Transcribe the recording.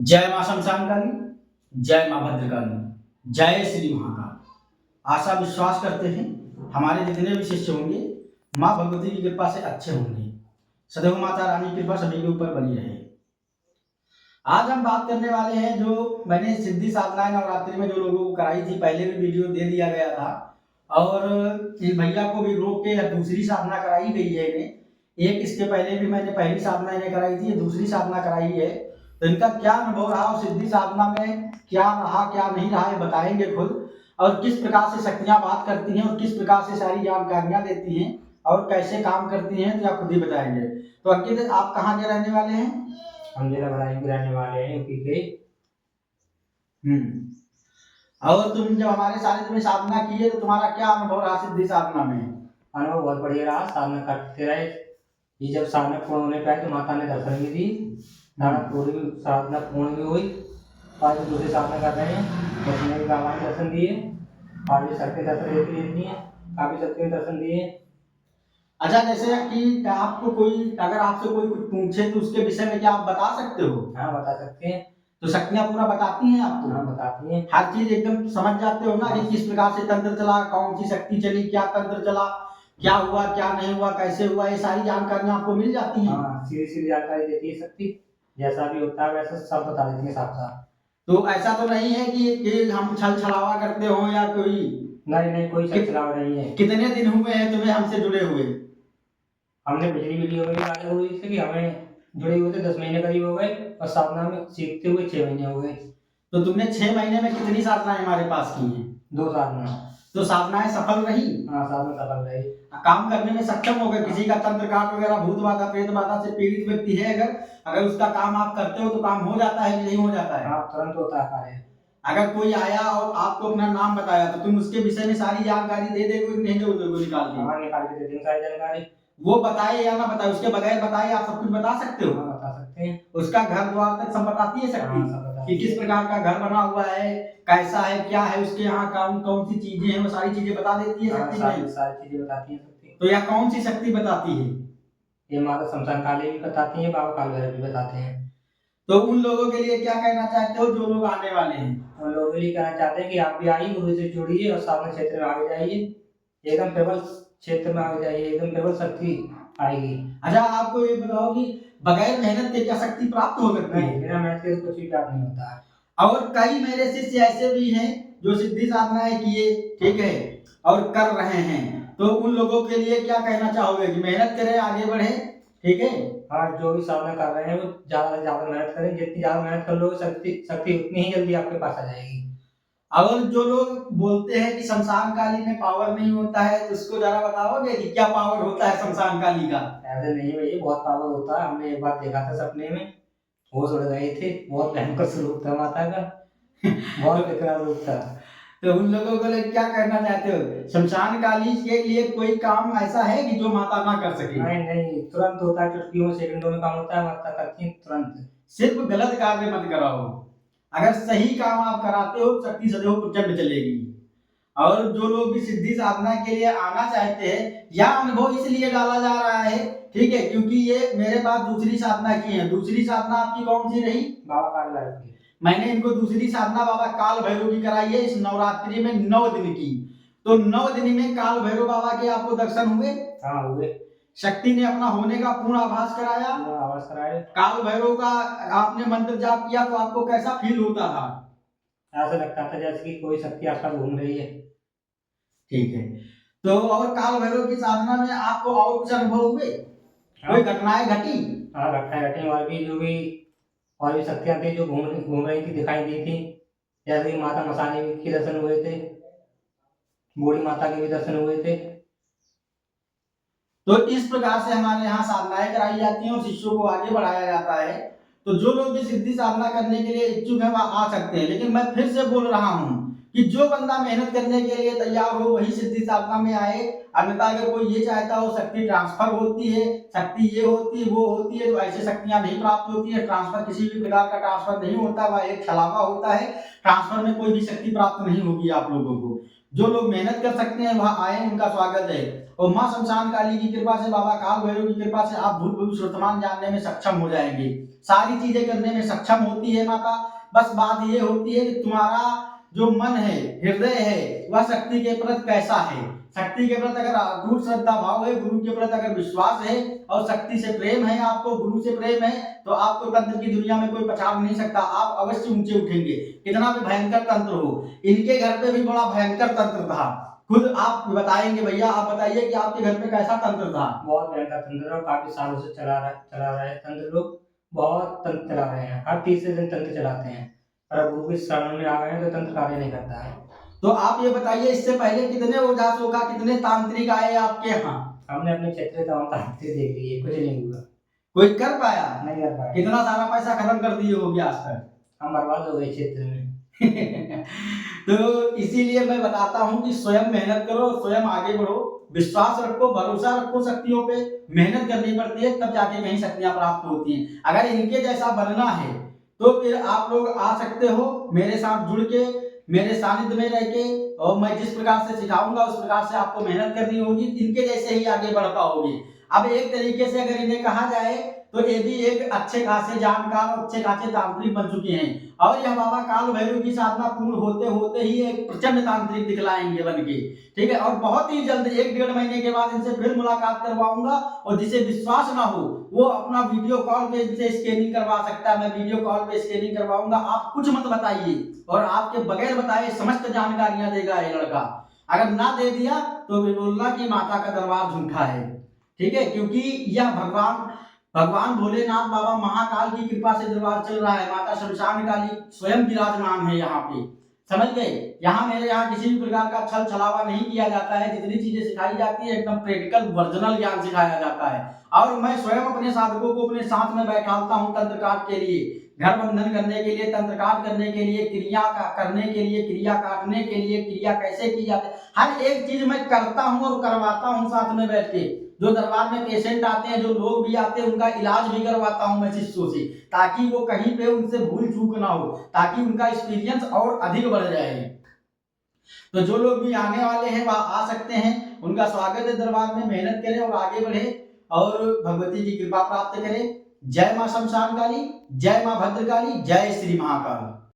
जय मां शमशान काली, जय मां भद्रकाली, जय श्री महाकाल। आशा विश्वास करते हैं हमारे जितने भी शिष्य होंगे मां भगवती की कृपा से अच्छे होंगे। सदैव माता रानी की कृपा सभी के ऊपर बनी रहे। आज हम बात करने वाले हैं जो मैंने सिद्धि साधनाएं नवरात्रि में जो लोगों को कराई थी, पहले भी वीडियो दे दिया गया था और इन भैया को भी रोक के दूसरी साधना कराई गई है इन्हें। एक इसके पहले भी मैंने पहली साधना इन्हें कराई थी, दूसरी साधना कराई है। तो इनका क्या अनुभव रहा और सिद्धि साधना में क्या रहा क्या नहीं रहा ये बताएंगे खुद, और किस प्रकार से शक्तियां बात करती हैं और किस प्रकार से सारी जानकारियां देती हैं और कैसे काम करती हैं, तो आप खुद ही बताएंगे। तो अंकित, आप कहाँ के रहने वाले हैं? हम जिला बदायूं के रहने वाले हैं, यूपी के। और तुम जब हमारे सारे तुम्हें साधना की है तो तुम्हारा क्या अनुभव रहा सिद्धि साधना में? अनुभव बहुत बढ़िया रहा, साधना करते रहे। ये जब साधना पूर्ण होने पाए तो माता ने दर्शन भी दी, साधना पूर्ण भी हुई। आज दूसरी साधना कर रहे हैं, उसमें भी बाबा ने दर्शन दिए। आज भी शक्ति दर्शन देती है, काफी शक्ति में दर्शन दिए। अच्छा, जैसे कि आपको कोई अगर आपसे कोई कुछ पूछे तो उसके विषय में क्या आप बता सकते हो? हाँ, बता सकते हैं। तो शक्तियां पूरा बताती हैं आपको? हाँ, बताती हैं। हर चीज एकदम समझ जाते हो ना कि किस प्रकार से तंत्र चला, कौन सी शक्ति चली, क्या तंत्र चला, क्या हुआ क्या नहीं हुआ, कैसे हुआ, ये सारी जानकारियां आपको मिल जाती हैं? हाँ, सीधी सीधी जानकारी देती है शक्ति, जैसा भी होता है वैसा सब बता देती है साफ साफ। तो ऐसा तो नहीं है कि हम छल छलावा करते हो या कोई? नहीं, कोई छल छलावा नहीं है। कितने दिन हुए हैं तुम्हें हमसे जुड़े हुए? हमने पिछली वीडियो में भी बात हुई थी कि हमें जुड़े हुए थे 10 महीने करीब हो गए, और साधना में सीखते हुए 6 महीने हो गए। तो तुमने 6 महीने में कितनी साधनाएं हमारे पास की हैं? 2 साधना। तो साधनाएं सफल रही? हाँ, साधना सफल रही। काम करने में सक्षम हो गए? किसी का तंत्र काट वगैरह भूत बाधा प्रेत बाधा से पीड़ित व्यक्ति है, अगर उसका काम आप करते हो तो काम हो जाता है कि नहीं हो जाता है? हाँ, तुरंत होता है कार्य। अगर कोई आया और आपको अपना नाम बताया तो तुम उसके विषय में सारी जानकारी दे दोगे कि नहीं दोगे निकाल के? हाँ, निकाल के दे देंगे सारी जानकारी। वो बताए या ना बताए, उसके बगैर बताए आप सब कुछ बता सकते हो? हाँ, बता सकते हैं। उसका घर द्वार तक सब बताती है शक्ति? हाँ, सब बताती कि किस प्रकार का घर बना हुआ है, कैसा है, क्या है, उसके यहाँ कौन कौन सी चीजें हैं, वो सारी चीजें बता देती है शक्ति? सारी चीजें बताती है शक्ति। तो यह कौन सी शक्ति बताती है? ये माता शमशान काली भी बताती है, बाबा काल भैरव भी बताते हैं। तो उन लोगों के लिए क्या कहना चाहते हो जो लोग आने वाले हैं? उन लोगों के लिए कहना चाहते हैं कि आप भी आइए, गुरु से जुड़िए और साधना क्षेत्र में आगे जाइए। एकदम प्रबल क्षेत्र में आगे जाइए, एकदम प्रबल शक्ति आएगी। अच्छा, आपको ये बताओ कि बगैर मेहनत के क्या शक्ति प्राप्त हो सकती है? बिना मेहनत के कुछ भी प्राप्त नहीं होता है। और कई मेरे शिष्य ऐसे भी हैं जो सिद्धि साधनाएं किए, ठीक है, और कर रहे हैं, तो उन लोगों के लिए क्या कहना चाहोगे कि मेहनत करें, आगे बढ़े, ठीक है? हाँ, जो भी साधना कर रहे हैं वो ज्यादा से ज्यादा मेहनत करें। जितनी ज्यादा मेहनत कर लोगे शक्ति उतनी ही जल्दी आपके पास आ जाएगी। और जो लोग बोलते हैं कि शमशान काली में पावर नहीं होता है, तो उसको जरा बताओगे कि क्या पावर होता है शमशान काली का? ऐसे नहीं भैया, बहुत पावर होता है। हमने एक बार देखा था सपने में, होश उड़ गए थे। बहुत भयंकर स्वरूप था माता का। बहुत विकराल रूप था। तो उन लोगों को लिए क्या करना चाहते हो? शमशान काली के लिए कोई काम ऐसा है कि जो माता ना कर सके? नहीं, तुरंत होता है, चुटकियों में सेकंडों में काम होता है, माता करती है तुरंत। सिर्फ गलत कार्य मत कराओ, अगर सही काम आप कराते हो शक्ति सदैव प्रचंड चलेगी। और जो लोग भी सिद्धि साधना के लिए आना चाहते हैं, यह अनुभव इसलिए डाला जा रहा है, ठीक है, क्योंकि ये मेरे पास दूसरी साधना की है। दूसरी साधना आपकी कौन सी रही? बाबा काल भैरव की। मैंने इनको दूसरी साधना बाबा काल भैरव की कराई है इस नवरात्रि में 9 दिन की। तो 9 दिन में काल भैरव बाबा के आपको दर्शन हुए? हाँ, हुए। शक्ति ने अपना होने का पूर्ण आभास कराया। आवाज कराए। काल भैरव का आपने मंत्र जाप किया तो आपको कैसा फील होता था? ऐसा लगता था जैसे कि कोई शक्ति आसपास घूम रही है। ठीक है। तो और काल भैरव की साधना में आपको और कुछ अनुभव हुए? कोई घटनाएं घटी? हाँ, घटनाएं घटी। और भी शक्तियां थी जो घूम रही थी, दिखाई दी थी। जैसे कि माता मसानी के दर्शन हुए थे, बूढ़ी माता के भी दर्शन हुए थे। तो इस प्रकार से हमारे यहाँ साधनाएं कराई जाती हैं और शिष्यों को आगे बढ़ाया जाता है। तो जो लोग भी सिद्धि साधना करने के लिए इच्छुक हैं वह आ सकते हैं, लेकिन मैं फिर से बोल रहा हूँ कि जो बंदा मेहनत करने के लिए तैयार हो वही सिद्धि साधना में आए। अन्यथा अगर कोई ये चाहता हो शक्ति ट्रांसफर होती है, शक्ति ये होती है वो होती है, तो ऐसे शक्तियां नहीं प्राप्त होती है। ट्रांसफर किसी भी प्रकार का ट्रांसफर नहीं होता, वह एक छलावा होता है। ट्रांसफर में कोई भी शक्ति प्राप्त नहीं होगी आप लोगों को। जो लोग मेहनत कर सकते हैं वहाँ आए, उनका स्वागत है। और माँ शमशान काली की कृपा से, बाबा काल भैरव की कृपा से आप भूत भविष्य वर्तमान जानने में सक्षम हो जाएंगे। सारी चीजें करने में सक्षम होती है माता। बस बात ये होती है कि तुम्हारा जो मन है, हृदय है, वह शक्ति के प्रति कैसा है। शक्ति के प्रति अगर अटूट श्रद्धा भाव है, गुरु के प्रति अगर विश्वास है और शक्ति से प्रेम है, आपको गुरु से प्रेम है, तो आपको तंत्र की दुनिया में कोई पछाड़ नहीं सकता। आप अवश्य ऊंचे उठेंगे, कितना भी भयंकर तंत्र हो। इनके घर पे भी बड़ा भयंकर तंत्र था, खुद आप बताएंगे। भैया आप बताइए कि आपके घर पे कैसा तंत्र था। बहुत भयंकर तंत्र और काफी सालों से चला रहा है तंत्र। लोग बहुत तंत्र चला रहे हैं, हर तीसरे दिन तंत्र चलाते हैं, पर गुरु के शरण में आ गए हैं तो तंत्र कार्य नहीं करता है। तो आप ये बताइए, इससे पहले कितने ओझा का कितने तांत्रिक आए आपके यहाँ? हमने अपने क्षेत्र तमाम तांत्रिक देख लिए, कुछ नहीं हुआ। कोई कर पाया? नहीं कर पाया। कितना सारा पैसा खत्म कर दिए होगे आज तक? हम बर्बाद हो गए क्षेत्र में। तो इसीलिए मैं बताता हूँ कि स्वयं मेहनत करो, स्वयं आगे बढ़ो, विश्वास रखो, भरोसा रखो शक्तियों पे। मेहनत करनी पड़ती है, तब जाके कहीं शक्तियां प्राप्त होती हैं। अगर इनके जैसा बनना है तो फिर आप लोग आ सकते हो मेरे साथ जुड़ के, मेरे सानिध्य में रह के, और मैं जिस प्रकार से सिखाऊंगा उस प्रकार से आपको मेहनत करनी होगी। इनके जैसे ही आगे बढ़ पाओगे। अब एक तरीके से अगर इन्हें कहा जाए तो ये भी एक अच्छे खासे जानकार और अच्छे खासे तांत्रिक बन चुके हैं। और यह बाबा काल भैरव की साधना पूर्ण होते होते ही एक प्रचंड तांत्रिक दिखलाएंगे बन के, ठीक है। और बहुत ही जल्द 1-1.5 महीने के बाद इनसे फिर मुलाकात करवाऊंगा। और जिसे विश्वास ना हो वो अपना वीडियो कॉल पे इनसे स्कैनिंग करवा सकता है। मैं वीडियो कॉल पे स्कैनिंग करवाऊंगा। आप कुछ मत बताइए और आपके बगैर बताए समस्त जानकारियां देगा ये लड़का। अगर ना दे दिया तो बोलना कि माता का दरबार झूठा है, ठीक है। क्योंकि यह भगवान भोलेनाथ बाबा महाकाल की कृपा से दरबार चल रहा है। माता शमशान काली स्वयं विराजमान है यहाँ पे, समझ गए। यहाँ मेरे यहाँ किसी भी प्रकार का छल छलावा नहीं किया जाता है। जितनी चीजें सिखाई जाती है एकदम प्रैक्टिकल वर्जिनल ज्ञान सिखाया जाता है। और मैं स्वयं अपने साधकों को अपने साथ में बैठाता हूँ तंत्र काट के लिए, घर बंधन करने के लिए, तंत्र काट करने के लिए, क्रिया करने के लिए, क्रिया काटने के लिए, क्रिया कैसे की जाती है, हर एक चीज मैं करता हूँ और करवाता हूँ साथ में बैठ के। जो दरबार में पेशेंट आते हैं, जो लोग भी आते हैं, उनका इलाज भी करवाता हूं मैं शिष्यों से, ताकि वो कहीं पे उनसे भूल चूक ना हो, ताकि उनका एक्सपीरियंस और अधिक बढ़ जाए। तो जो लोग भी आने वाले हैं वह आ सकते हैं, उनका स्वागत है दरबार में। मेहनत करें और आगे बढ़े और भगवती की कृपा प्राप्त करें। जय मां शमशान काली, जय मां भद्रकाली, जय श्री महाकाल।